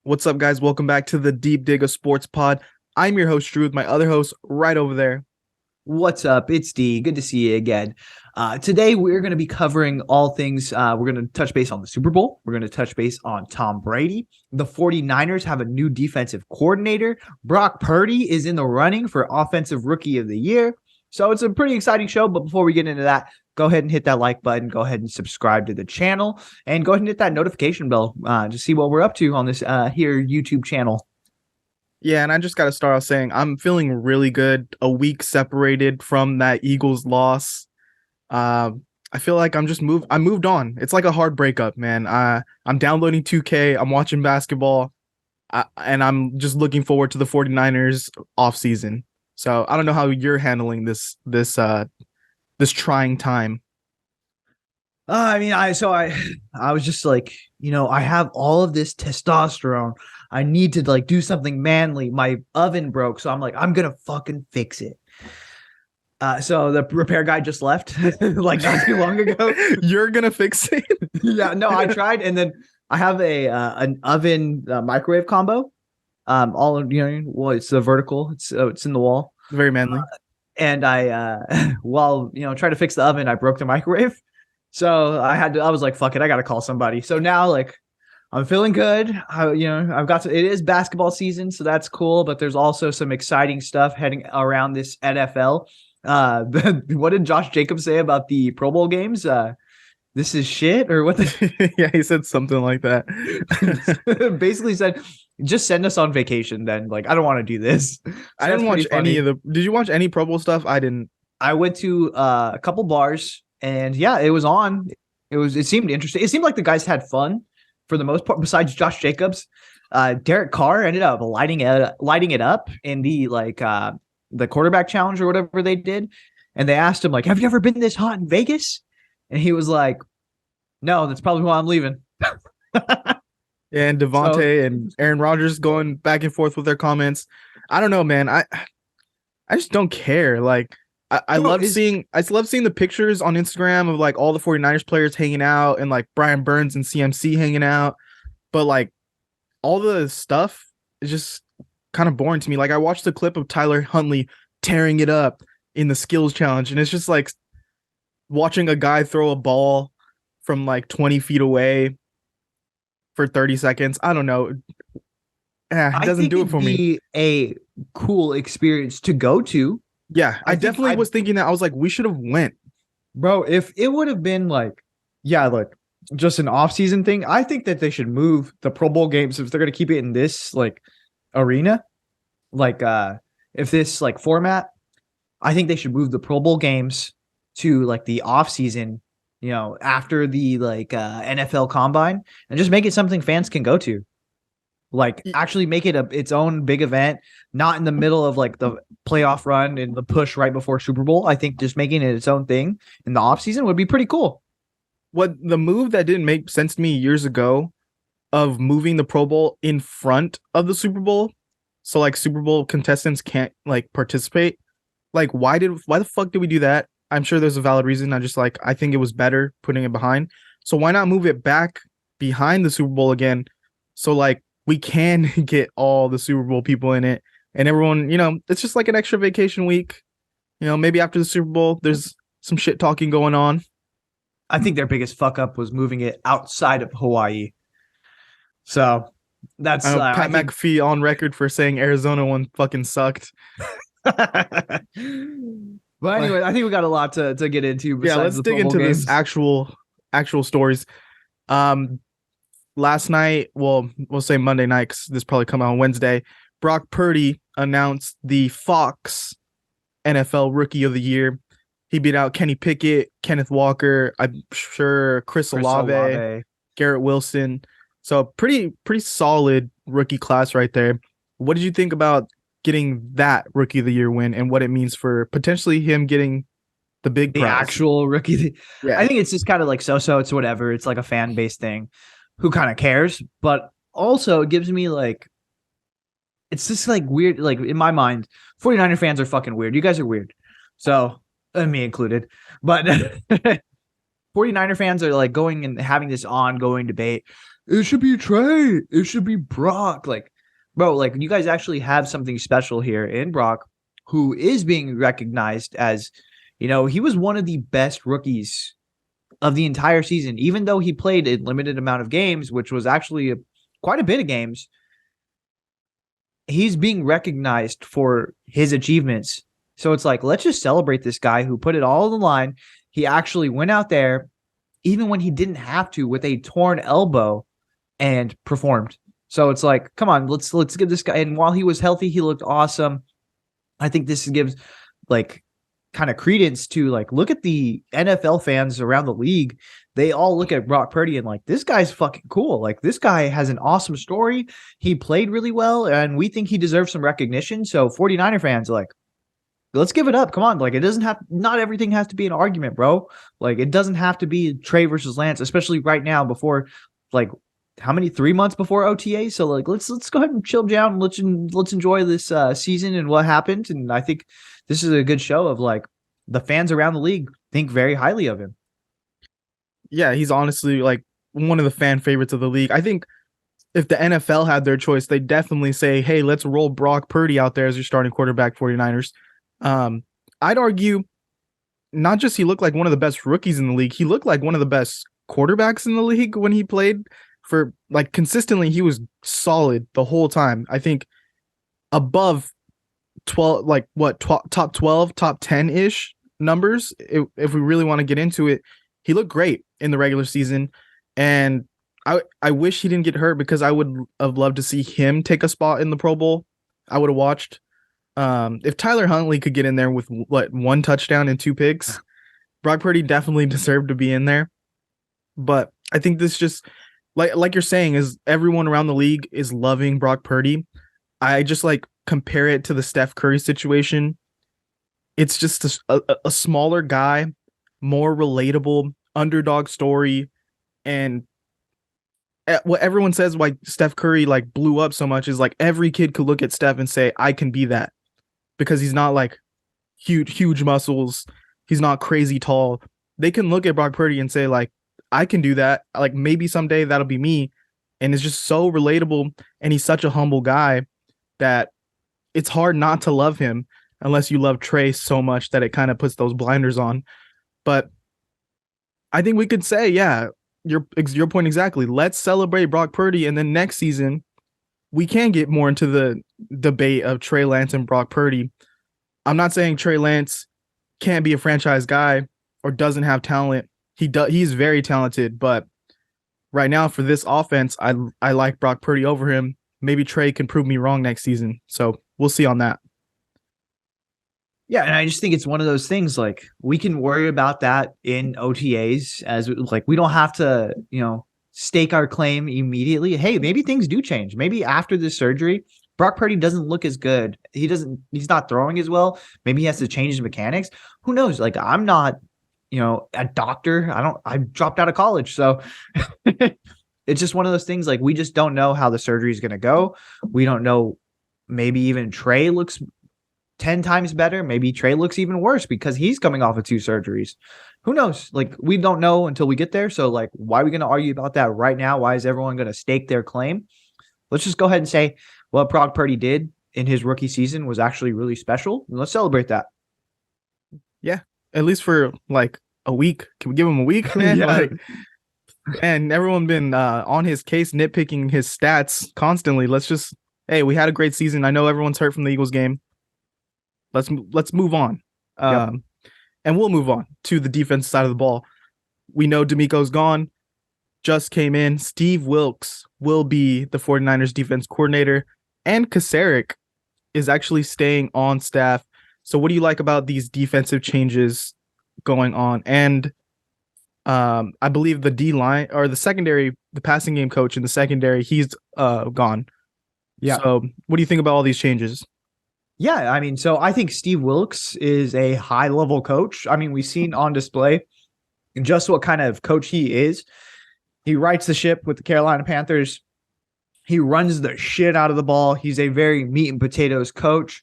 What's up, guys? Welcome back to the Deep Dig of Sports Pod. I'm your host, Drew, with my other host right over there. What's up? It's D. Good to see you again. Today, we're going to be covering all things. We're going to touch base on the Super Bowl. We're going to touch base on Tom Brady. The 49ers have a new defensive coordinator. Brock Purdy is in the running for Offensive Rookie of the Year. So it's a pretty exciting show. But before we get into that, go ahead and hit that like button. Go ahead and subscribe to the channel. And go ahead and hit that notification bell to see what we're up to on this here YouTube channel. Yeah, and I just got to start off saying I'm feeling really good. A week separated from that Eagles loss. I feel like I moved on. It's like a hard breakup, man. I'm downloading 2K. I'm watching basketball. And I'm just looking forward to the 49ers off season. So I don't know how you're handling this trying time. I was just like, I have all of this testosterone. I need to like do something manly. My oven broke, so I'm like, I'm gonna fucking fix it. So the repair guy just left like not too long ago. You're gonna fix it? Yeah, no, I tried, and then I have an oven microwave combo. It's the vertical. It's in the wall. Very manly. And I while trying to fix the oven, I broke the microwave. So I was like, fuck it, I gotta call somebody. So now like I'm feeling good. It is basketball season, so that's cool, but there's also some exciting stuff heading around this NFL. What did Josh Jacobs say about the Pro Bowl games? This is shit, or what? Yeah, he said something like that. Basically said, just send us on vacation then. Like, I don't want to do this. So I didn't watch any of the. Did you watch any Pro Bowl stuff? I didn't. I went to a couple bars, and yeah, it was on. It seemed interesting. It seemed like the guys had fun for the most part. Besides Josh Jacobs, Derek Carr ended up lighting it up in the quarterback challenge or whatever they did, and they asked him like, "Have you ever been this hot in Vegas?" And he was like, "No, that's probably why I'm leaving." Yeah, and Devontae and Aaron Rodgers going back and forth with their comments. I don't know, man. I just don't care. Like I love seeing the pictures on Instagram of like all the 49ers players hanging out and like Brian Burns and CMC hanging out. But like all the stuff is just kind of boring to me. Like I watched the clip of Tyler Huntley tearing it up in the skills challenge, and it's just like watching a guy throw a ball from like 20 feet away for 30 seconds. I don't know. It doesn't do it for me. A cool experience to go to. Yeah, I definitely was thinking that. I was like, we should have went. Bro, if it would have been like just an off-season thing, I think that they should move the Pro Bowl games if they're going to keep it in this like arena. Like if this like format, I think they should move the Pro Bowl games to like the off-season, after the NFL Combine, and just make it something fans can go to. Like actually make it its own big event, not in the middle of like the playoff run and the push right before Super Bowl. I think just making it its own thing in the offseason would be pretty cool. What the move that didn't make sense to me years ago of moving the Pro Bowl in front of the Super Bowl, so like Super Bowl contestants can't like participate. Like why the fuck did we do that? I'm sure there's a valid reason. I think it was better putting it behind. So why not move it back behind the Super Bowl again? So like we can get all the Super Bowl people in it, and everyone, it's just like an extra vacation week. Maybe after the Super Bowl, there's some shit talking going on. I think their biggest fuck up was moving it outside of Hawaii. So that's Pat McAfee on record for saying Arizona one fucking sucked. But anyway, I think we got a lot to get into. Yeah, let's dig into this actual stories. Last night, well, we'll say Monday night because this probably come out on Wednesday. Brock Purdy announced the Fox NFL Rookie of the Year. He beat out Kenny Pickett, Kenneth Walker, I'm sure Chris Olave, Garrett Wilson. So pretty solid rookie class right there. What did you think about getting that Rookie of the Year win and what it means for potentially him getting the big prize? Actual rookie? Yeah. I think it's just kind of like so-so. It's whatever. It's like a fan-based thing. Who kind of cares? But also it gives me like, it's just like weird. Like in my mind, 49er fans are fucking weird. You guys are weird. So, me included. But 49er fans are like going and having this ongoing debate. it should be Trey. It should be Brock. Like, bro, like you guys actually have something special here in Brock, who is being recognized as, he was one of the best rookies of the entire season, even though he played a limited amount of games, which was actually quite a bit of games. He's being recognized for his achievements. So it's like, let's just celebrate this guy who put it all on the line. He actually went out there, even when he didn't have to, with a torn elbow, and performed. So it's like, come on, let's give this guy. And while he was healthy, he looked awesome. I think this gives like kind of credence to like, look at the NFL fans around the league. They all look at Brock Purdy and like, this guy's fucking cool. Like, this guy has an awesome story. He played really well, and we think he deserves some recognition. So 49er fans are like, let's give it up. Come on. Like, it doesn't have, not everything has to be an argument, bro. Like, it doesn't have to be Trey versus Lance, especially right now before, like, how many, 3 months before OTA? So like, let's go ahead and chill down. Let's enjoy this season and what happened. And I think this is a good show of like, the fans around the league think very highly of him. Yeah, he's honestly like one of the fan favorites of the league. I think if the NFL had their choice, they'd definitely say, hey, let's roll Brock Purdy out there as your starting quarterback, 49ers. I'd argue not just he looked like one of the best rookies in the league, he looked like one of the best quarterbacks in the league when he played. For like consistently, he was solid the whole time. I think above 12, like what, top 12, top 10 ish numbers. If we really want to get into it, he looked great in the regular season, and I wish he didn't get hurt, because I would have loved to see him take a spot in the Pro Bowl. I would have watched. If Tyler Huntley could get in there with what, 1 touchdown and 2 picks, Brock Purdy definitely deserved to be in there. But I think this just like you're saying is everyone around the league is loving Brock Purdy. I just like compare it to the Steph Curry situation. It's just a smaller guy, more relatable, underdog story, and what everyone says why Steph Curry like blew up so much is like every kid could look at Steph and say, I can be that, because he's not like huge muscles. He's not crazy tall. They can look at Brock Purdy and say like, I can do that. Like maybe someday that'll be me. And it's just so relatable. And he's such a humble guy that it's hard not to love him unless you love Trey so much that it kind of puts those blinders on. But I think we could say, yeah, your point exactly. Let's celebrate Brock Purdy. And then next season, we can get more into the debate of Trey Lance and Brock Purdy. I'm not saying Trey Lance can't be a franchise guy or doesn't have talent. He's very talented, but right now for this offense, I like Brock Purdy over him. Maybe Trey can prove me wrong next season. So we'll see on that. Yeah, and I just think it's one of those things like we can worry about that in OTAs as like we don't have to, stake our claim immediately. Hey, maybe things do change. Maybe after this surgery, Brock Purdy doesn't look as good. He's not throwing as well. Maybe he has to change his mechanics. Who knows? Like I'm not a doctor. I dropped out of college. So it's just one of those things. Like we just don't know how the surgery is going to go. We don't know. Maybe even Trey looks 10 times better. Maybe Trey looks even worse because he's coming off of 2 surgeries. Who knows? Like we don't know until we get there. So like, why are we going to argue about that right now? Why is everyone going to stake their claim? Let's just go ahead and say what Brock Purdy did in his rookie season was actually really special. And let's celebrate that. Yeah. At least for like a week. Can we give him a week, man? Yeah. Like, and everyone been on his case, nitpicking his stats constantly. Hey, we had a great season. I know everyone's hurt from the Eagles game. Let's move on. Yep. And we'll move on to the defense side of the ball. We know D'Amico's gone. Just came in. Steve Wilks will be the 49ers defense coordinator. And Kasarik is actually staying on staff. So what do you like about these defensive changes going on? And I believe the D-line or the secondary, the passing game coach in the secondary, he's gone. Yeah. So what do you think about all these changes? Yeah, I mean, so I think Steve Wilks is a high-level coach. I mean, we've seen on display just what kind of coach he is. He rights the ship with the Carolina Panthers. He runs the shit out of the ball. He's a very meat and potatoes coach.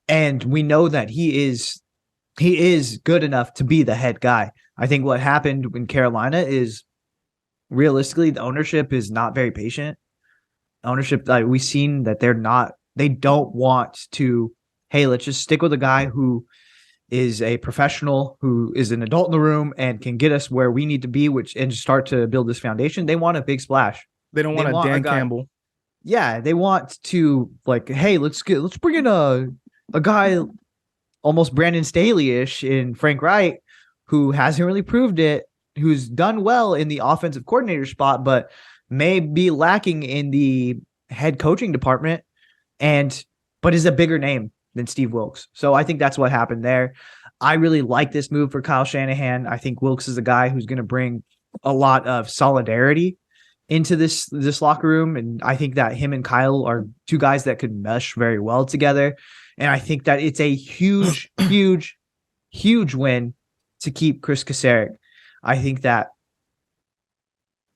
And we know that he is good enough to be the head guy. I think what happened in Carolina is realistically, the ownership is not very patient. Ownership, like we've seen that they don't want to, hey, let's just stick with a guy who is a professional, who is an adult in the room and can get us where we need to be, and start to build this foundation. They want a big splash. They don't want a Dan Campbell. Yeah, they want to, like, hey, let's bring in a guy almost Brandon Staley-ish in Frank Wright, who hasn't really proved it, who's done well in the offensive coordinator spot, but may be lacking in the head coaching department, but is a bigger name than Steve Wilks. So I think that's what happened there. I really like this move for Kyle Shanahan. I think Wilks is a guy who's going to bring a lot of solidarity into this locker room, and I think that him and Kyle are two guys that could mesh very well together. And I think that it's a huge, huge, huge win to keep Chris Kasarik. I think that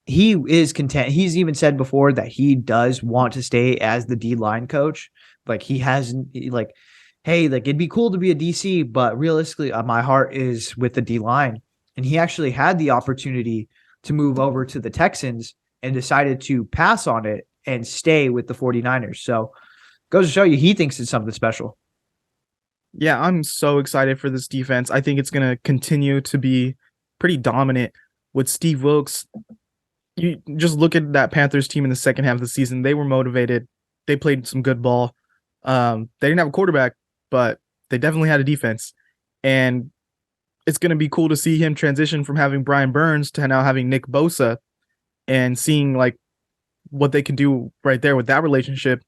he is content. He's even said before that he does want to stay as the D-line coach. Like, he hasn't, like, hey, like, it'd be cool to be a DC, but realistically, my heart is with the D-line. And he actually had the opportunity to move over to the Texans and decided to pass on it and stay with the 49ers. So goes to show you, he thinks it's something special. Yeah, I'm so excited for this defense. I think it's going to continue to be pretty dominant with Steve Wilks. You just look at that Panthers team in the second half of the season. They were motivated. They played some good ball. They didn't have a quarterback, but they definitely had a defense. And it's going to be cool to see him transition from having Brian Burns to now having Nick Bosa, and seeing like what they can do right there with that relationship.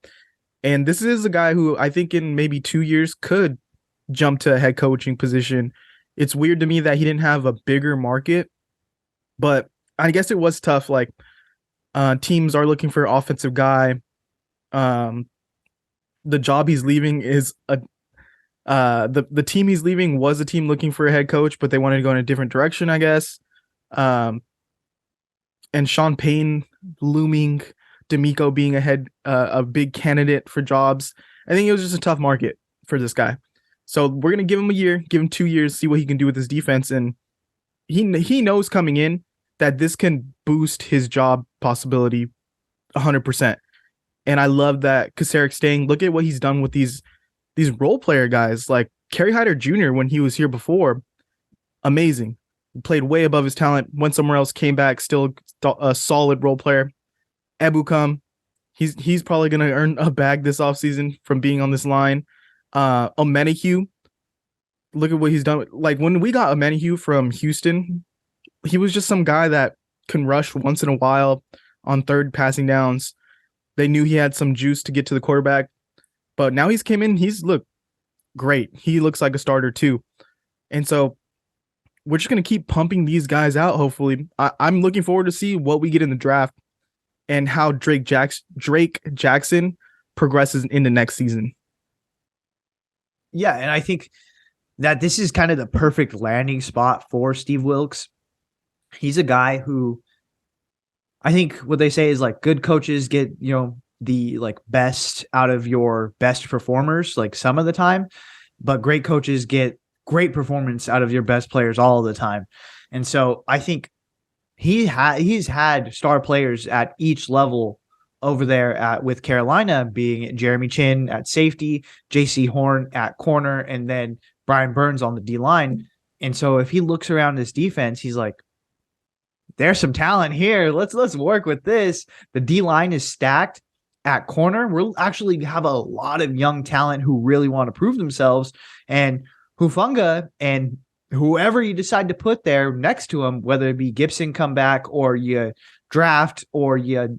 And this is a guy who I think in maybe 2 years could jump to a head coaching position. It's weird to me that he didn't have a bigger market, but I guess it was tough. Like, teams are looking for an offensive guy. The job he's leaving is the team he's leaving was a team looking for a head coach, but they wanted to go in a different direction, I guess. And Sean Payton looming, D'Amico being a big candidate for jobs. I think it was just a tough market for this guy. So we're gonna give him a year, give him 2 years, see what he can do with his defense, and he knows coming in that this can boost his job possibility 100%. And I love that Kasarik staying. Look at what he's done with these role player guys, like Kerry Hyder Jr. when he was here before. Amazing. He played way above his talent, went somewhere else, came back, still a solid role player. Ebukam, he's probably going to earn a bag this offseason from being on this line. Omenihu, look at what he's done. Like, when we got Omenihu from Houston, he was just some guy that can rush once in a while on third passing downs. They knew he had some juice to get to the quarterback, but now he's came in, he's looked great. He looks like a starter too. And so we're just going to keep pumping these guys out, hopefully. I'm looking forward to see what we get in the draft and how Drake Jackson progresses into next season. Yeah, and I think that this is kind of the perfect landing spot for Steve Wilks. He's a guy who, I think what they say is, like, good coaches get, the like best out of your best performers, like, some of the time, but great coaches get great performance out of your best players all the time. And so I think he's had star players at each level over there with Carolina, being Jeremy Chin at safety, JC Horn at corner, and then Brian Burns on the D-line. And so if he looks around his defense, he's like, there's some talent here. Let's work with this. The D-line is stacked at corner. We'll actually have a lot of young talent who really want to prove themselves. And Hufanga and whoever you decide to put there next to him, whether it be Gibson come back or you draft or you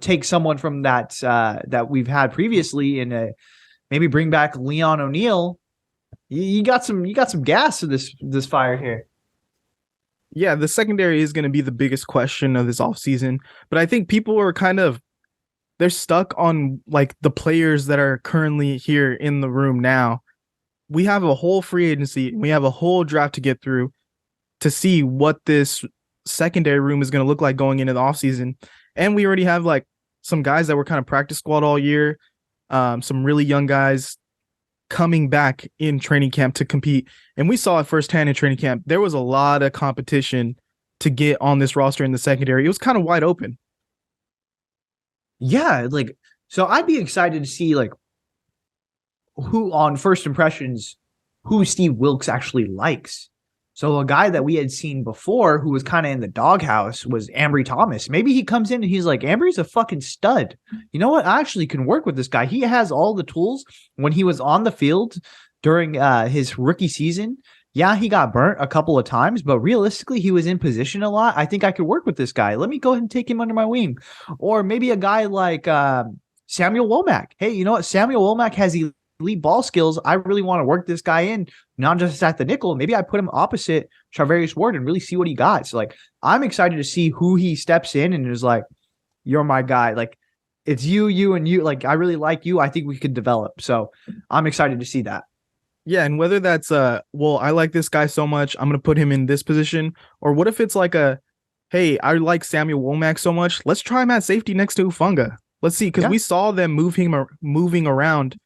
take someone from that we've had previously and maybe bring back Leon O'Neal. You got some gas to this fire here. Yeah, the secondary is going to be the biggest question of this offseason, but I think people are they're stuck on, like, the players that are currently here in the room now. We have a whole free agency. We have a whole draft to get through to see what this secondary room is going to look like going into the offseason. And we already have, like, some guys that were kind of practice squad all year, some really young guys coming back in training camp to compete. And we saw it firsthand in training camp. There was a lot of competition to get on this roster in the secondary. It was kind of wide open. Yeah, like, so I'd be excited to see like who on first impressions, who Steve Wilks actually likes. So a guy that we had seen before who was kind of in the doghouse was Ambry Thomas. Maybe he comes in and he's like, Ambry's a fucking stud. You know what? I actually can work with this guy. He has all the tools. When he was on the field during his rookie season, yeah, he got burnt a couple of times, but realistically, he was in position a lot. I think I could work with this guy. Let me go ahead and take him under my wing. Or maybe a guy like Samuel Womack. Hey, you know what? Samuel Womack has elite ball skills. I really want to work this guy in, not just at the nickel. Maybe I put him opposite Charvarius Ward and really see what he got. So, like, I'm excited to see who he steps in and is like, you're my guy. Like, it's you, and you. Like, I really like you. I think we could develop. So, I'm excited to see that. Yeah, and whether that's well, I like this guy so much, I'm gonna put him in this position, or what if it's like hey, I like Samuel Womack so much, let's try him at safety next to Ufunga. Let's see, because we saw them moving around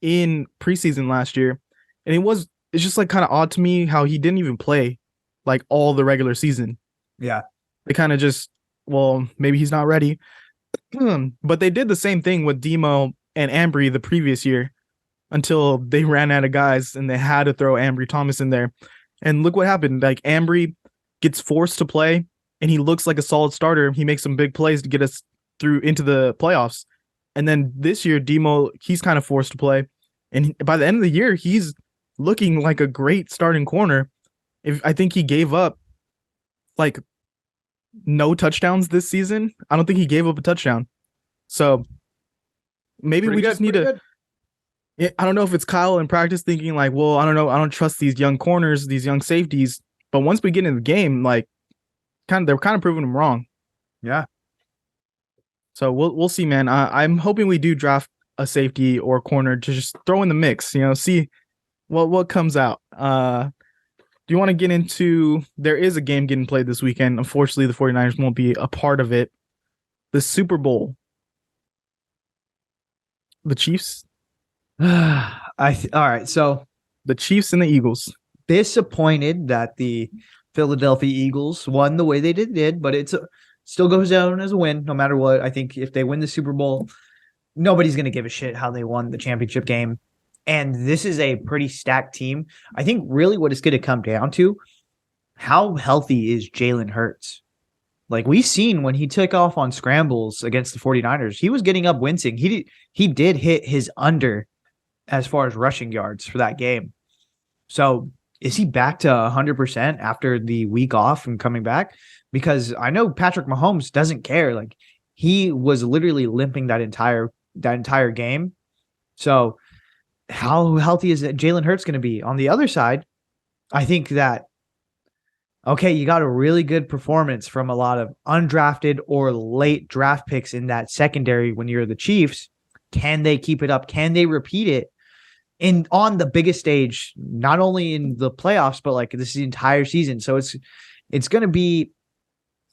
in preseason last year, and it's just like kind of odd to me how he didn't even play like all the regular season. Yeah, they kind of just, well, maybe he's not ready, but they did the same thing with Demo and Ambry the previous year, until they ran out of guys and they had to throw Ambry Thomas in there. And look what happened. Like, Ambry gets forced to play and he looks like a solid starter. He makes some big plays to get us through into the playoffs. And then this year, Demo, he's kind of forced to play. And by the end of the year, he's looking like a great starting corner. I think he gave up like no touchdowns this season. I don't think he gave up a touchdown. So maybe we just need to... I don't know if it's Kyle in practice thinking like, well, I don't know, I don't trust these young corners, these young safeties. But once we get in the game, like, they're kind of proving them wrong. Yeah. So we'll see, man. I'm hoping we do draft a safety or corner to just throw in the mix. See what comes out. Do you want to get into? There is a game getting played this weekend. Unfortunately, the 49ers won't be a part of it. The Super Bowl. The Chiefs. All right. So the Chiefs and the Eagles. Disappointed that the Philadelphia Eagles won the way they did, but it's still goes down as a win no matter what. I think if they win the Super Bowl, nobody's going to give a shit how they won the championship game. And this is a pretty stacked team. I think really what it's going to come down to, how healthy is Jalen Hurts? Like, we've seen when he took off on scrambles against the 49ers, he was getting up wincing. He did hit his under as far as rushing yards for that game. So is he back to 100% after the week off and coming back? Because I know Patrick Mahomes doesn't care. Like, he was literally limping that entire game. So how healthy is Jalen Hurts going to be? On the other side, I think that, okay, you got a really good performance from a lot of undrafted or late draft picks in that secondary when you're the Chiefs. Can they keep it up? Can they repeat it on the biggest stage, not only in the playoffs, but like this is the entire season? So it's going to be,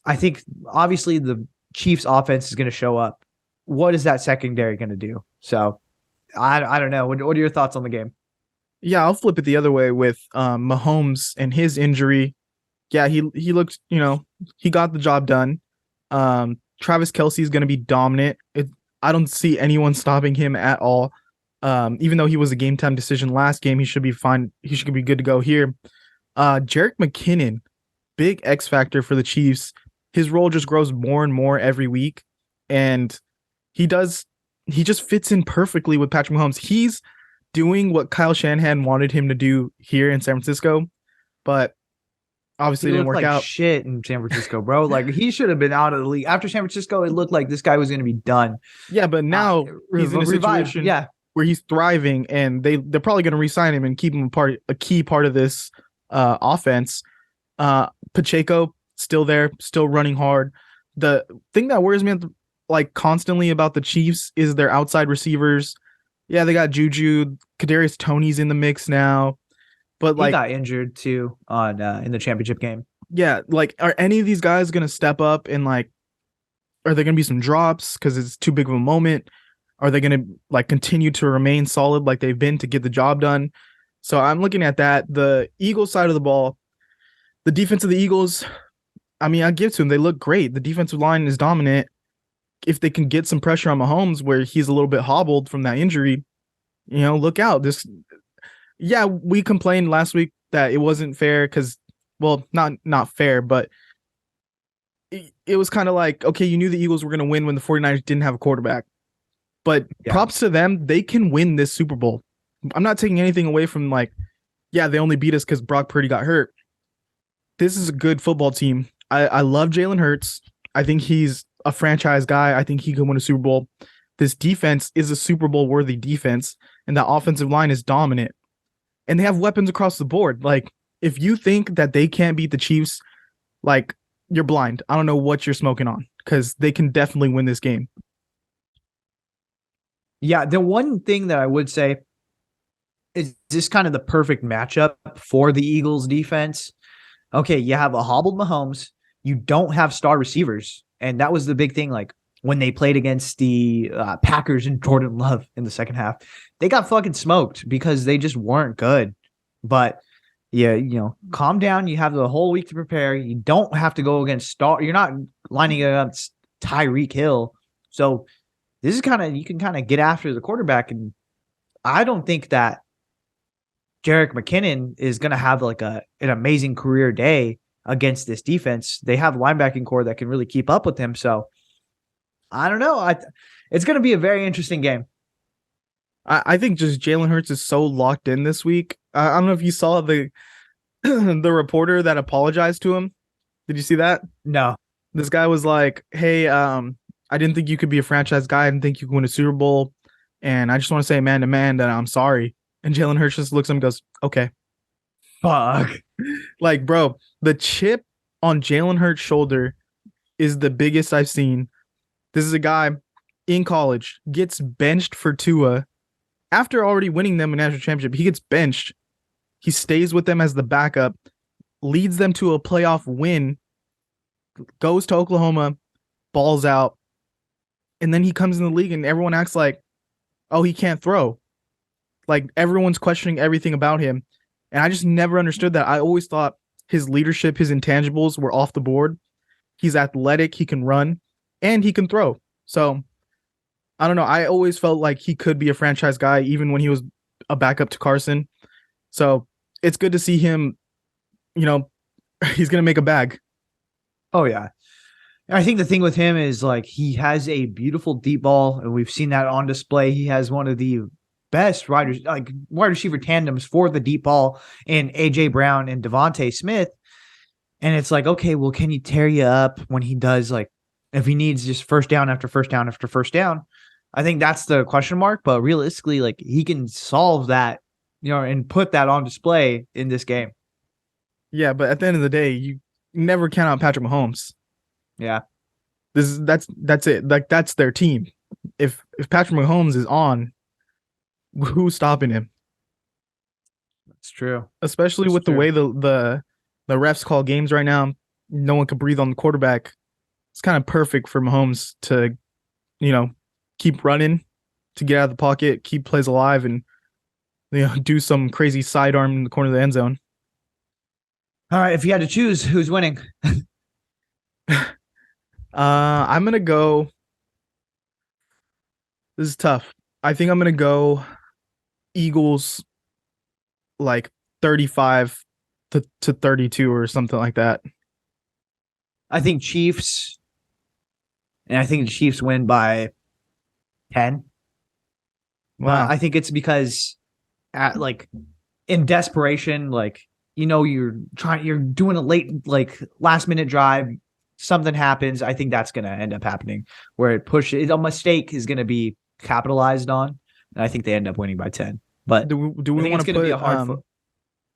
I think, obviously the Chiefs offense is going to show up. What is that secondary going to do? So I don't know. What are your thoughts on the game? Yeah, I'll flip it the other way with Mahomes and his injury. Yeah, he looked, he got the job done. Travis Kelce is going to be dominant. I don't see anyone stopping him at all. Even though he was a game time decision last game, he should be fine. He should be good to go here. Jerick McKinnon, big X factor for the Chiefs. His role just grows more and more every week. And he just fits in perfectly with Patrick Mahomes. He's doing what Kyle Shanahan wanted him to do here in San Francisco, but obviously it didn't work out. Shit in San Francisco, bro. Like, he should have been out of the league. After San Francisco, it looked like this guy was going to be done. Yeah, but now he's in a situation where he's thriving, and they're probably going to re-sign him and keep him a key part of this offense. Pacheco still there, still running hard. The thing that worries me like constantly about the Chiefs is their outside receivers. Yeah, they got Juju. Kadarius Toney's in the mix now, but he got injured too on in the championship game. Yeah, like, are any of these guys going to step up and like, are there going to be some drops because it's too big of a moment? Are they going to like continue to remain solid like they've been to get the job done? So I'm looking at that. The Eagles side of the ball, the defense of the Eagles, I mean, I give to them. They look great. The defensive line is dominant. If they can get some pressure on Mahomes where he's a little bit hobbled from that injury, look out. Yeah, we complained last week that it wasn't fair because, well, not fair, but it was kind of like, okay, you knew the Eagles were going to win when the 49ers didn't have a quarterback. But props to them. They can win this Super Bowl. I'm not taking anything away from they only beat us because Brock Purdy got hurt. This is a good football team. I love Jalen Hurts. I think he's a franchise guy. I think he could win a Super Bowl. This defense is a Super Bowl worthy defense, and that offensive line is dominant. And they have weapons across the board. Like, if you think that they can't beat the Chiefs, you're blind. I don't know what you're smoking on, because they can definitely win this game. Yeah, the one thing that I would say is this kind of the perfect matchup for the Eagles defense. Okay, you have a hobbled Mahomes. You don't have star receivers. And that was the big thing. Like, when they played against the Packers and Jordan Love in the second half, they got fucking smoked because they just weren't good. But yeah, calm down. You have the whole week to prepare. You don't have to go against star. You're not lining against Tyreek Hill. So this is you can kind of get after the quarterback. And I don't think that Jerick McKinnon is going to have an amazing career day against this defense. They have a linebacking core that can really keep up with him. So I don't know. It's going to be a very interesting game. I think just Jalen Hurts is so locked in this week. I don't know if you saw the the reporter that apologized to him. Did you see that? No. This guy was like, hey, I didn't think you could be a franchise guy. I didn't think you could win a Super Bowl. And I just want to say man to man that I'm sorry. And Jalen Hurts just looks at him and goes, okay. Fuck. Bro, the chip on Jalen Hurts' shoulder is the biggest I've seen. This is a guy in college, gets benched for Tua. After already winning them a national championship, he gets benched. He stays with them as the backup, leads them to a playoff win, goes to Oklahoma, balls out, and then he comes in the league and everyone acts like, oh, he can't throw. Everyone's questioning everything about him. And I just never understood that. I always thought his leadership, his intangibles were off the board. He's athletic, he can run, and he can throw. So I don't know. I always felt like he could be a franchise guy, even when he was a backup to Carson. So it's good to see him, he's going to make a bag. Oh, yeah. I think the thing with him is he has a beautiful deep ball, and we've seen that on display. He has one of the best wide receiver tandems for the deep ball in AJ Brown and Devontae Smith. And it's okay, well, can he tear you up when he does, if he needs just first down after first down after first down? I think that's the question mark. But realistically, he can solve that, and put that on display in this game. Yeah, but at the end of the day, you never count out Patrick Mahomes. Yeah. That's it. That's their team. If Patrick Mahomes is on, who's stopping him? That's true. Especially with the way the refs call games right now. No one can breathe on the quarterback. It's kind of perfect for Mahomes to, keep running, to get out of the pocket, keep plays alive, and do some crazy sidearm in the corner of the end zone. All right, if you had to choose, who's winning? I'm gonna go. This is tough. I think I'm gonna go Eagles 35 to 32 or something like that. I think Chiefs, and I think the Chiefs win by 10. Wow. I think it's because in desperation, you're doing a late, last minute drive, something happens. I think that's going to end up happening where a mistake is going to be capitalized on. And I think they end up winning by 10. But do we want to put a hard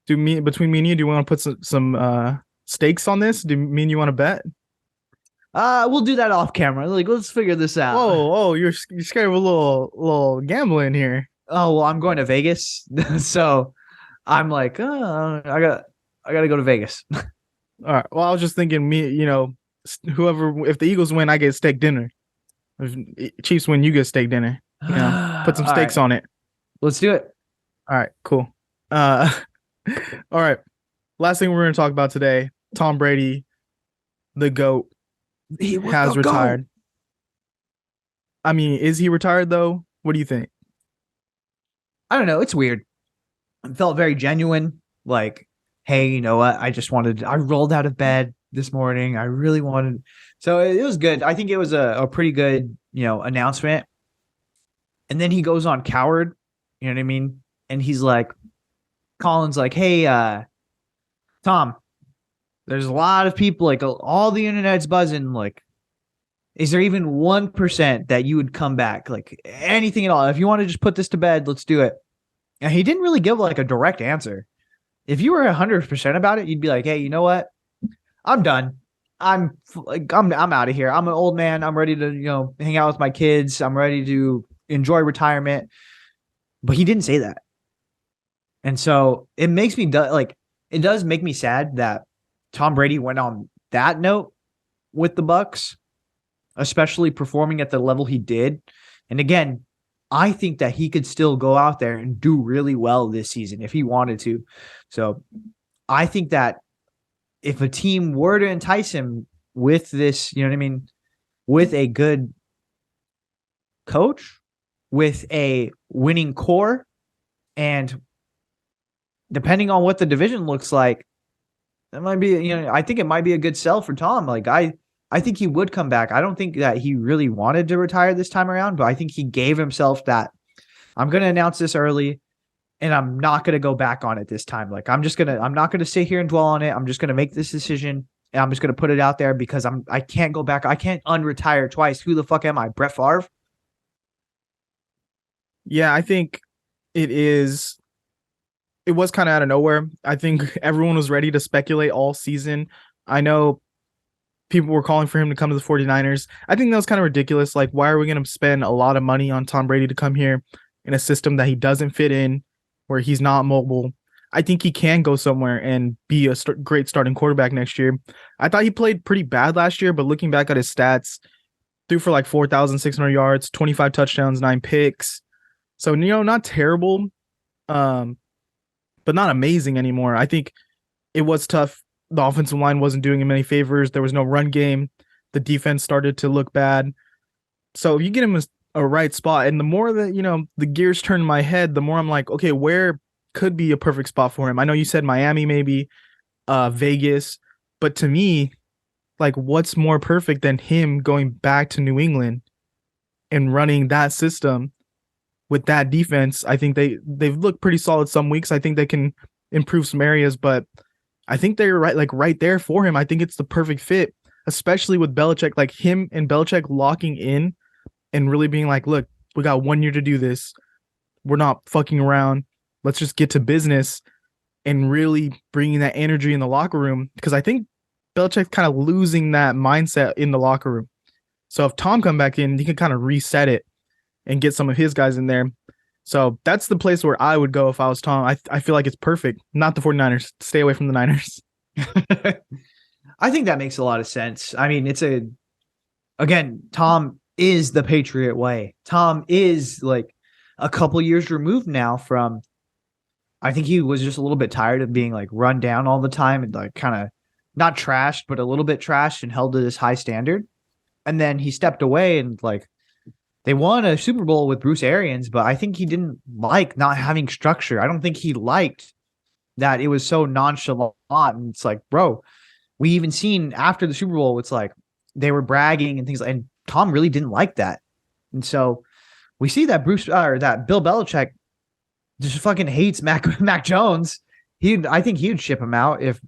between me and you, do we want to put some stakes on this? Do me and you want to bet? We'll do that off camera. Let's figure this out. Oh, you're scared of a little gambling here. Oh, well, I'm going to Vegas. So I'm I got to go to Vegas. All right. Well, I was just thinking whoever, if the Eagles win, I get steak dinner. If Chiefs win, you get steak dinner. Put some stakes on it. Let's do it. All right, cool. All right. Last thing we're going to talk about today, Tom Brady the GOAT has retired. I mean, is he retired though? What do you think? I don't know. It's weird. It felt very genuine. Like, hey, you know what? I rolled out of bed this morning. I really wanted. So it was good. I think it was a pretty good, announcement. And then he goes on Coward. You know what I mean? And he's like, Colin's like, hey, Tom, there's a lot of people, like all the internet's buzzing. Like, is there even 1% that you would come back? Like anything at all? If you want to just put this to bed, let's do it. And he didn't really give like a direct answer. If you were 100% about it, you'd be like, hey, you know what? I'm done. I'm out of here. I'm an old man. I'm ready to, hang out with my kids. I'm ready to enjoy retirement. But he didn't say that. And so it makes me it does make me sad that Tom Brady went on that note with the Bucs, especially performing at the level he did. And again, I think that he could still go out there and do really well this season if he wanted to. So I think that if a team were to entice him with this, you know what I mean, with a good coach, with a winning core, and depending on what the division looks like, that might be, I think it might be a good sell for Tom. Like I think he would come back. I don't think that he really wanted to retire this time around, but I think he gave himself that I'm going to announce this early and I'm not going to go back on it this time. Like I'm not going to sit here and dwell on it. I'm just going to make this decision and I'm just going to put it out there because I can't go back. I can't unretire twice. Who the fuck am I? Brett Favre? Yeah, I think it was kind of out of nowhere. I think everyone was ready to speculate all season. I know people were calling for him to come to the 49ers. I think that was kind of ridiculous. Like, why are we going to spend a lot of money on Tom Brady to come here in a system that he doesn't fit in, where he's not mobile? I think he can go somewhere and be a great starting quarterback next year. I thought he played pretty bad last year, but looking back at his stats, threw for like 4,600 yards, 25 touchdowns, 9 picks. So, not terrible, but not amazing anymore. I think it was tough. The offensive line wasn't doing him any favors. There was no run game. The defense started to look bad. So if you get him a right spot, and the more that, the gears turn in my head, the more I'm like, okay, where could be a perfect spot for him? I know you said Miami, maybe Vegas, but to me, like, what's more perfect than him going back to New England and running that system with that defense? I think they've looked pretty solid some weeks. I think they can improve some areas, but I think they're right there for him. I think it's the perfect fit, especially with Belichick, like him and Belichick locking in and really being like, look, we got 1 year to do this. We're not fucking around. Let's just get to business and really bringing that energy in the locker room. Because I think Belichick's kind of losing that mindset in the locker room. So if Tom come back in, he can kind of reset it and get some of his guys in there. So that's the place where I would go if I was Tom. I feel like it's perfect. Not the 49ers. Stay away from the Niners. I think that makes a lot of sense. I mean, again, Tom is the Patriot way. Tom is like a couple years removed now from, I think he was just a little bit tired of being like run down all the time and like kind of not trashed, but a little bit trashed and held to this high standard. And then he stepped away and like, they won a Super Bowl with Bruce Arians, but I think he didn't like not having structure. I don't think he liked that it was so nonchalant. And it's like, bro, we even seen after the Super Bowl, it's like they were bragging and things like, and Tom really didn't like that. And so we see that that Bill Belichick just fucking hates Mac Jones. I think he'd ship him out if,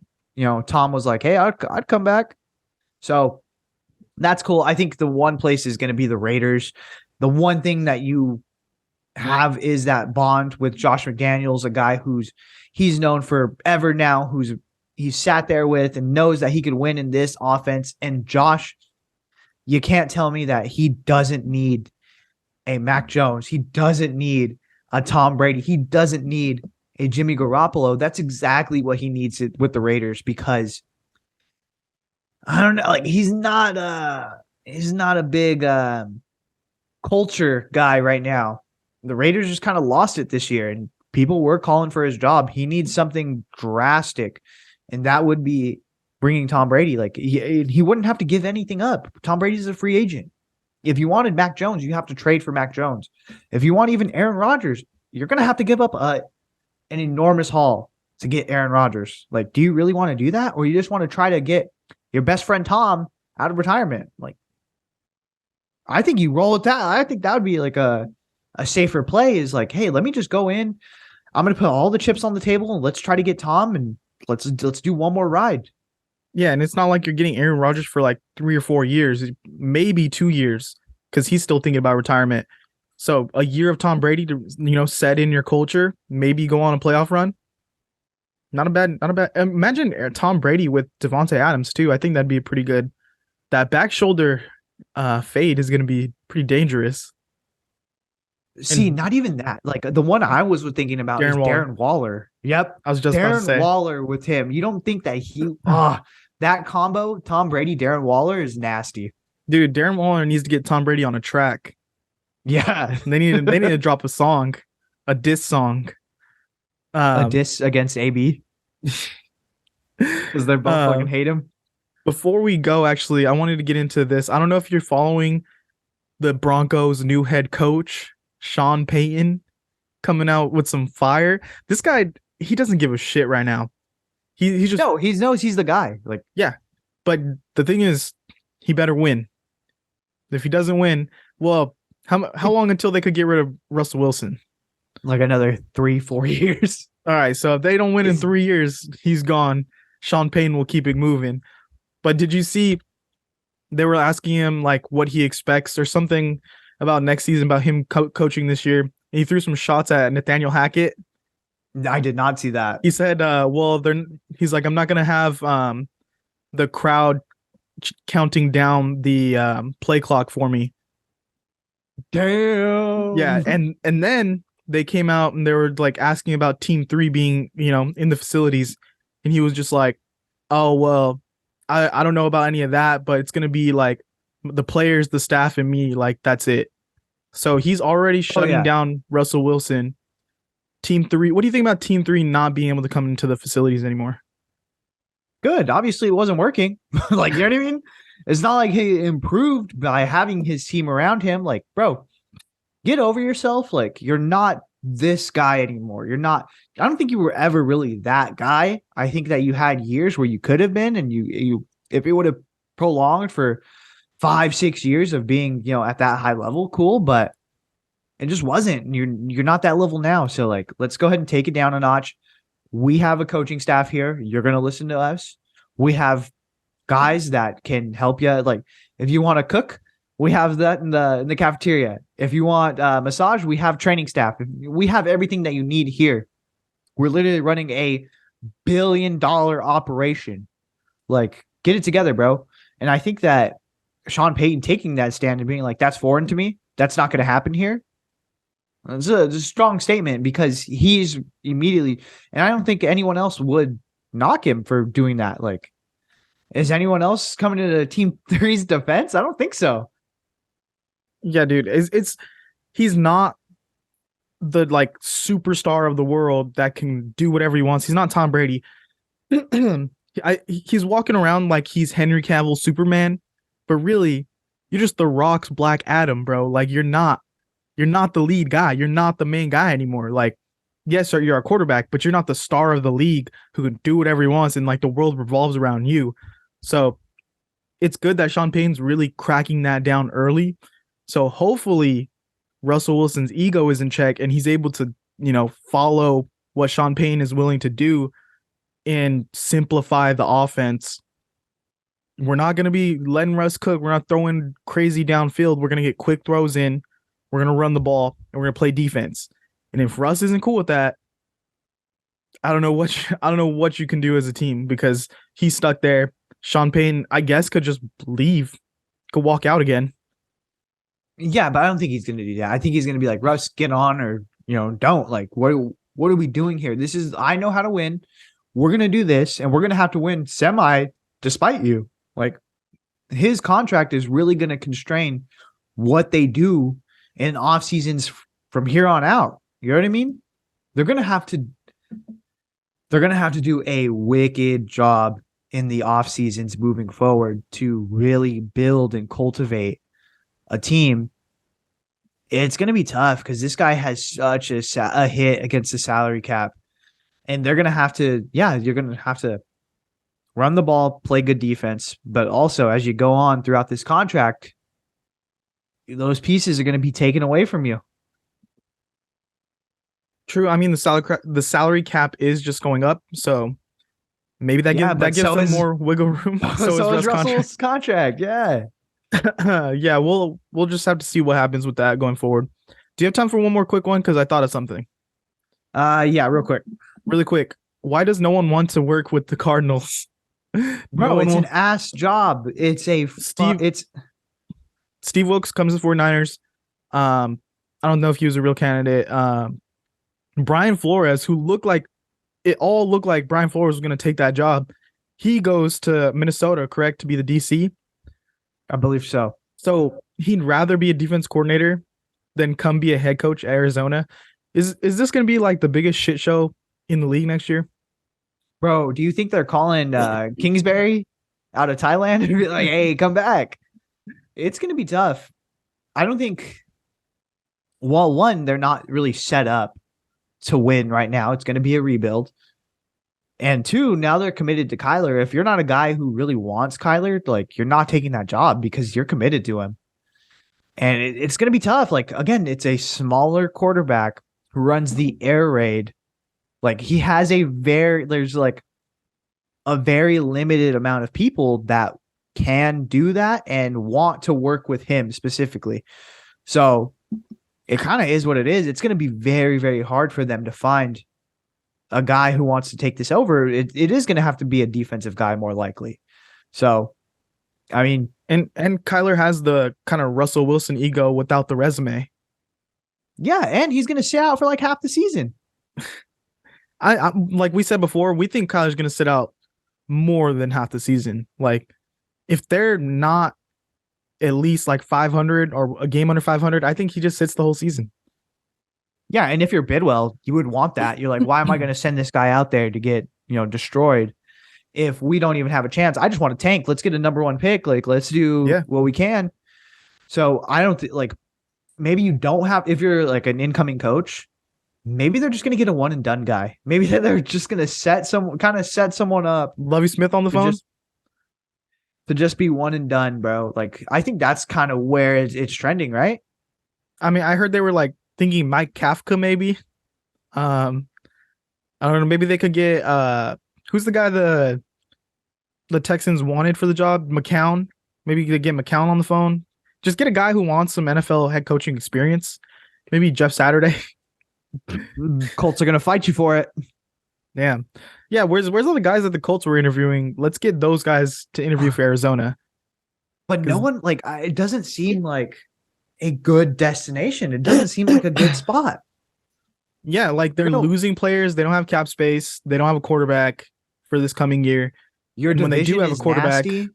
Tom was like, hey, I'd come back. So that's cool. I think the one place is going to be the Raiders. The one thing that you have is that bond with Josh McDaniels, a guy he's known forever now, he's sat there with and knows that he could win in this offense. And Josh, you can't tell me that he doesn't need a Mac Jones. He doesn't need a Tom Brady. He doesn't need a Jimmy Garoppolo. That's exactly what he needs with the Raiders, because I don't know, like he's not a big culture guy right now. The Raiders just kind of lost it this year, and people were calling for his job. He needs something drastic, and that would be bringing Tom Brady. Like he wouldn't have to give anything up. Tom Brady's a free agent. If you wanted Mac Jones, you have to trade for Mac Jones. If you want even Aaron Rodgers, you're going to have to give up an enormous haul to get Aaron Rodgers. Like, do you really want to do that? Or you just want to try to get your best friend Tom out of retirement? Like, I think you roll with that. I think that would be like a safer play is like, hey, let me just go in. I'm going to put all the chips on the table and let's try to get Tom and let's do one more ride. Yeah, and it's not like you're getting Aaron Rodgers for like 3 or 4 years, maybe 2 years, because he's still thinking about retirement. So a year of Tom Brady to set in your culture, maybe go on a playoff run. Not a bad. Imagine Tom Brady with Devontae Adams too. I think that'd be pretty good. That back shoulder fade is going to be pretty dangerous. See, not even that. Like the one I was thinking about is Darren Waller. Yep, I was just about to say Darren Waller with him. You don't think that that combo, Tom Brady, Darren Waller, is nasty. Dude, Darren Waller needs to get Tom Brady on a track. Yeah. They need to drop a song, a diss song. A diss against AB. Because they both fucking hate him. Before we go, actually, I wanted to get into this. I don't know if you're following the Broncos' new head coach, Sean Payton, coming out with some fire. This guy, he doesn't give a shit right now. He just he knows he's the guy. Like, yeah, but the thing is, he better win. If he doesn't win, well, how long until they could get rid of Russell Wilson? Like another 3-4 years. All right, so if they don't win in 3 years, he's gone. Sean Payton will keep it moving. But did you see they were asking him like what he expects or something about next season, about him coaching this year? And he threw some shots at Nathaniel Hackett. I did not see that. He said, he's like, I'm not going to have the crowd counting down the play clock for me. Damn. Yeah, and then they came out and they were like asking about Team 3 being, in the facilities. And he was just like, oh, well, I don't know about any of that, but it's going to be like the players, the staff, and me. Like, that's it. So he's already shutting down Russell Wilson. Team 3. What do you think about Team 3 not being able to come into the facilities anymore? Good. Obviously, it wasn't working. Like, you know what I mean? It's not like he improved by having his team around him. Like, bro, get over yourself. Like, you're not this guy anymore. You're not. I don't think you were ever really that guy. I think that you had years where you could have been, and you if it would have prolonged for 5-6 years of being, at that high level, cool, but it just wasn't. You're not that level now. So like, let's go ahead and take it down a notch. We have a coaching staff here. You're going to listen to us. We have guys that can help you. Like, if you want to cook, we have that in the cafeteria. If you want massage, we have training staff. We have everything that you need here. We're literally running a $1 billion operation. Like, get it together, bro. And I think that Sean Payton taking that stand and being like, that's foreign to me. That's not going to happen here. It's a strong statement because he's immediately, and I don't think anyone else would knock him for doing that. Like, is anyone else coming to Team 3's defense? I don't think so. Yeah, dude, he's not the like superstar of the world that can do whatever he wants. He's not Tom Brady. He's walking around like he's Henry Cavill Superman, but really, you're just The Rock's Black Adam, bro. Like, you're not the lead guy. You're not the main guy anymore. Like, yes, sir, you're a quarterback, but you're not the star of the league who can do whatever he wants and like the world revolves around you. So it's good that Sean Payton's really cracking that down early. So hopefully Russell Wilson's ego is in check and he's able to, follow what Sean Payton is willing to do and simplify the offense. We're not going to be letting Russ cook. We're not throwing crazy downfield. We're going to get quick throws in. We're going to run the ball and we're going to play defense. And if Russ isn't cool with that, I don't know what you can do as a team because he's stuck there. Sean Payton, I guess, could just leave, could walk out again. Yeah, but I don't think he's going to do that. I think he's going to be like, Russ, get on or, don't. Like, what are we doing here? I know how to win. We're going to do this and we're going to have to win semi despite you. Like, his contract is really going to constrain what they do in off seasons from here on out. You know what I mean? They're going to have to do a wicked job in the off seasons moving forward to really build and cultivate a team, it's going to be tough because this guy has such a hit against the salary cap. And they're going to have to, you're going to have to run the ball, play good defense. But also, as you go on throughout this contract, those pieces are going to be taken away from you. True. I mean, the salary cap is just going up. So maybe that gives them more wiggle room. So is Russell's contract. Yeah. Yeah, we'll just have to see what happens with that going forward. Do you have time for one more quick one? Because I thought of something. Yeah, really quick. Why does no one want to work with the Cardinals? Bro, it's an ass job. It's a Steve Wilks comes to 49ers. I don't know if he was a real candidate. Brian Flores, who looked like Brian Flores was going to take that job. He goes to Minnesota, correct, to be the DC? I believe so. So he'd rather be a defense coordinator than come be a head coach at Arizona. Is this going to be like the biggest shit show in the league next year? Bro, do you think they're calling Kingsbury out of Thailand and be like, hey, come back? It's going to be tough. I don't think, well, one, they're not really set up to win right now. It's going to be a rebuild. And two, now they're committed to Kyler. If you're not a guy who really wants Kyler, like, you're not taking that job because you're committed to him. And it's going to be tough. Like, again, it's a smaller quarterback who runs the air raid. Like, there's like a very limited amount of people that can do that and want to work with him specifically. So it kind of is what it is. It's going to be very, very hard for them to find a guy who wants to take this over. It is going to have to be a defensive guy more likely. So, I mean, and Kyler has the kind of Russell Wilson ego without the resume. Yeah, and he's going to sit out for like half the season. I like we said before, we think Kyler's going to sit out more than half the season. Like, if they're not at least like 500 or a game under 500, I think he just sits the whole season. Yeah, and if you're Bidwell, you would want that. You're like, why am I going to send this guy out there to get, destroyed if we don't even have a chance? I just want to tank. Let's get a number one pick. Like, let's do what we can. So I don't like, maybe you don't have, if you're like an incoming coach, maybe they're just going to get a one and done guy. Maybe they're just going to set someone up. Lovie Smith on the phone? To just be one and done, bro. Like, I think that's kind of where it's trending, right? I mean, I heard they were like thinking Mike Kafka, maybe. I don't know. Maybe they could get who's the guy the Texans wanted for the job? McCown. Maybe they get McCown on the phone. Just get a guy who wants some NFL head coaching experience. Maybe Jeff Saturday. Colts are gonna fight you for it. Yeah. Where's all the guys that the Colts were interviewing? Let's get those guys to interview for Arizona. But no one, like, it doesn't seem like a good destination. It doesn't seem like a good spot. Yeah, like they're losing players. They don't have cap space. They don't have a quarterback for this coming year. When they do have a quarterback, nasty.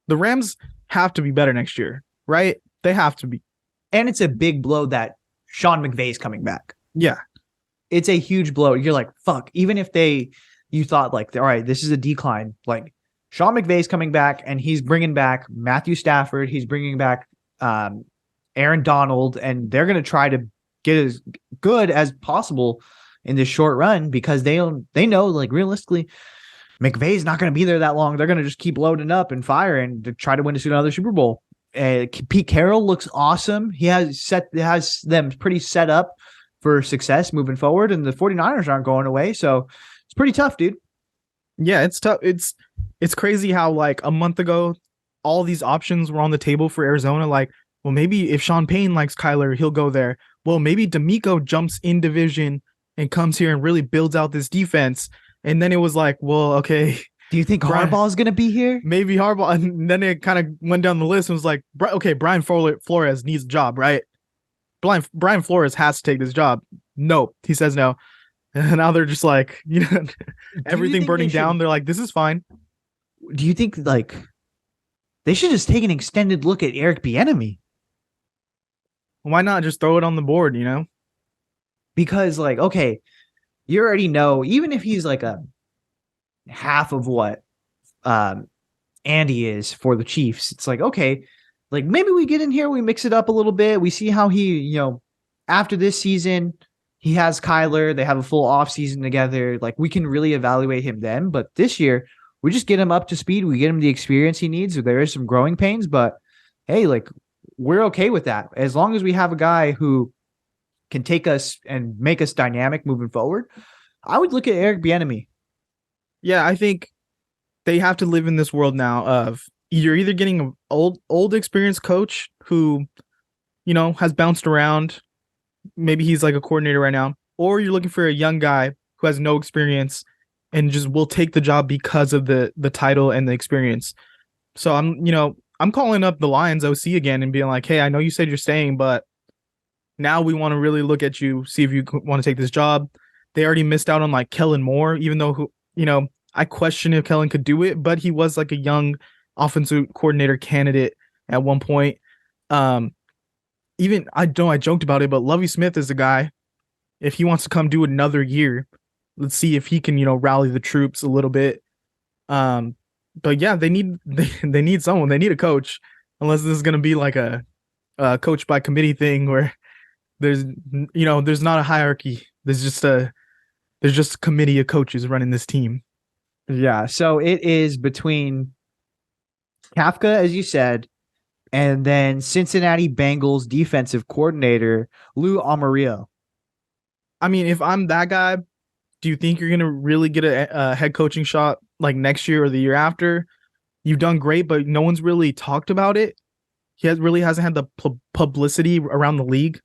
The Rams have to be better next year, right? They have to be. And it's a big blow that Sean McVay's coming back. Yeah. It's a huge blow. You're like, fuck. Even if you thought like, all right, this is a decline. Like, Sean McVay's coming back and he's bringing back Matthew Stafford. He's bringing back Aaron Donald, and they're going to try to get as good as possible in this short run because they know, like, realistically, McVay's not going to be there that long. They're going to just keep loading up and firing to try to win another Super Bowl. Pete Carroll looks awesome. He has them pretty set up for success moving forward, and the 49ers aren't going away. So it's pretty tough, dude. Yeah, it's tough. It's crazy how like a month ago, all these options were on the table for Arizona. Like, well, maybe if Sean Payton likes Kyler, he'll go there. Well, maybe D'Amico jumps in division and comes here and really builds out this defense. And then it was like, well, okay. Do you think Harbaugh is going to be here? Maybe Harbaugh. And then it kind of went down the list and was like, okay, Brian Flores needs a job, right? Brian Flores has to take this job. Nope. He says no. And now they're just like, everything burning down. They're like, this is fine. Do you think like they should just take an extended look at Eric Bieniemy? Why not just throw it on the board, Because like, okay, you already know, even if he's like half of what Andy is for the Chiefs. It's like, okay, like maybe we get in here, we mix it up a little bit. We see how he, after this season, he has Kyler. They have a full offseason together. Like we can really evaluate him then. But this year, we just get him up to speed. We get him the experience he needs. There is some growing pains, but hey, like we're okay with that. As long as we have a guy who can take us and make us dynamic moving forward, I would look at Eric Bieniemy. Yeah, I think they have to live in this world now of you're either getting an old experienced coach who, has bounced around. Maybe he's like a coordinator right now, or you're looking for a young guy who has no experience and just will take the job because of the title and the experience. So I'm calling up the Lions OC again and being like, hey, I know you said you're staying, but now we want to really look at you, see if you want to take this job. They already missed out on like Kellen Moore, even though I question if Kellen could do it, but he was like a young offensive coordinator candidate at one point. Even I joked about it, but Lovie Smith is the guy. If he wants to come do another year, let's see if he can, rally the troops a little bit. But yeah, they need someone. They need a coach, unless this is gonna be like a coach by committee thing where there's not a hierarchy. There's just a committee of coaches running this team. Yeah, so it is between Kafka, as you said, and then Cincinnati Bengals defensive coordinator Lou Amarillo. I mean, if I'm that guy, do you think you're going to really get a head coaching shot like next year or the year after? You've done great, but no one's really talked about it. He hasn't had the publicity around the league.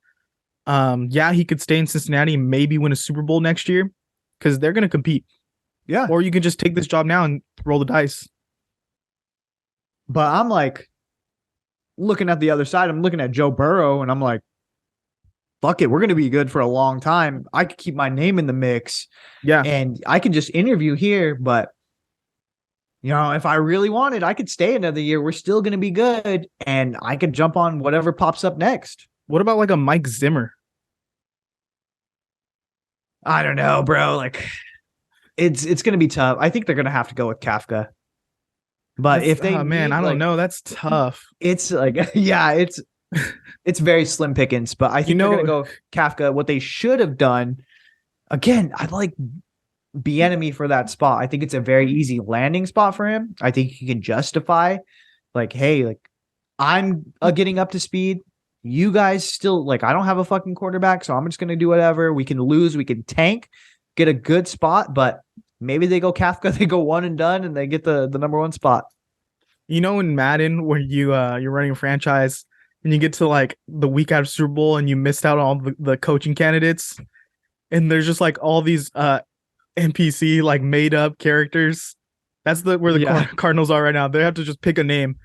Yeah, he could stay in Cincinnati and maybe win a Super Bowl next year because they're going to compete. Yeah. Or you can just take this job now and roll the dice. But I'm like looking at the other side. I'm looking at Joe Burrow and I'm like, fuck it. We're going to be good for a long time. I could keep my name in the mix. Yeah. And I can just interview here. But, if I really wanted, I could stay another year. We're still going to be good. And I could jump on whatever pops up next. What about like a Mike Zimmer? I don't know, bro. Like, it's going to be tough. I think they're going to have to go with Kafka. But if they, I don't know. That's tough. It's like, yeah, it's very slim pickings. But I think they're going to go Kafka. What they should have done, again, I like Bieniemy for that spot. I think it's a very easy landing spot for him. I think he can justify, like, hey, like I'm getting up to speed. You guys still like, I don't have a fucking quarterback, so I'm just going to do whatever. We can lose, we can tank, get a good spot, but maybe they go Kafka, they go one and done, and they get the number one spot. In Madden, where you're running a franchise and you get to like the week after Super Bowl and you missed out on all the coaching candidates, and there's just like all these NPC like made up characters. That's where the Cardinals are right now. They have to just pick a name.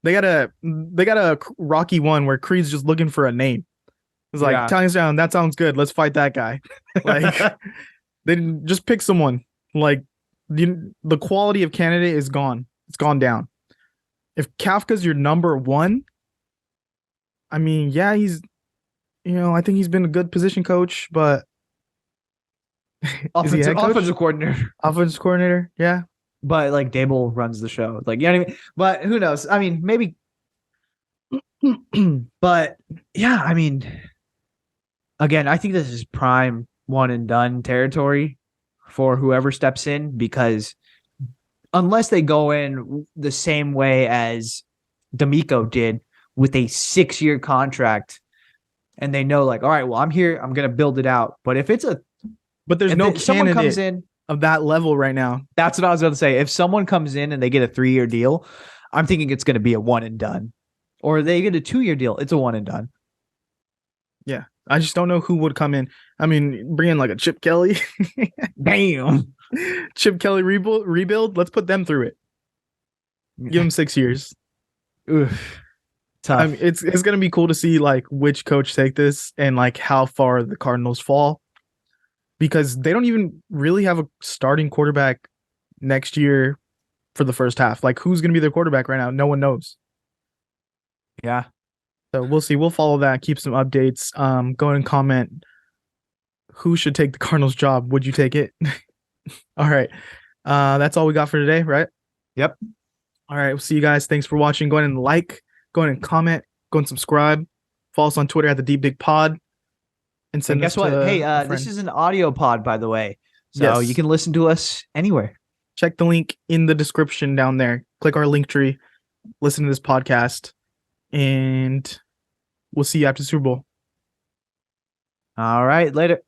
They got a Rocky one where Creed's just looking for a name. It's like, Italian down, that sounds good. Let's fight that guy. Like, they didn't just pick someone. Like, the quality of candidate is gone. It's gone down. If Kafka's your number one, I mean, yeah, he's, I think he's been a good position coach, but offensive coordinator. Offensive coordinator, yeah. But like Dable runs the show. Like, you know what I mean? But who knows? I mean, maybe. But yeah, I mean, again, I think this is prime one and done territory for whoever steps in, because unless they go in the same way as D'Amico did with a 6-year contract and they know like, all right, well, I'm here, I'm going to build it out. But if it's there's no someone comes in of that level right now. That's what I was going to say. If someone comes in and they get a 3-year deal, I'm thinking it's going to be a one and done. Or they get a 2-year deal, it's a one and done. Yeah. I just don't know who would come in. I mean, bring in like a Chip Kelly. Damn. Chip Kelly rebuild. Let's put them through it. Give them 6 years. Oof. Tough. I mean, it's going to be cool to see like which coach take this and like how far the Cardinals fall, because they don't even really have a starting quarterback next year for the first half. Like, who's going to be their quarterback right now? No one knows. Yeah. So we'll see. We'll follow that. Keep some updates. Go ahead and comment who should take the Cardinals job. Would you take it? All right. That's all we got for today, right? Yep. All right. We'll see you guys. Thanks for watching. Go ahead and like, go ahead and comment, go and subscribe. Follow us on Twitter at the Deep Dig Pod. And guess what? Hey, this is an audio pod, by the way. So you can listen to us anywhere. Check the link in the description down there. Click our link tree. Listen to this podcast. And we'll see you after the Super Bowl. All right. Later.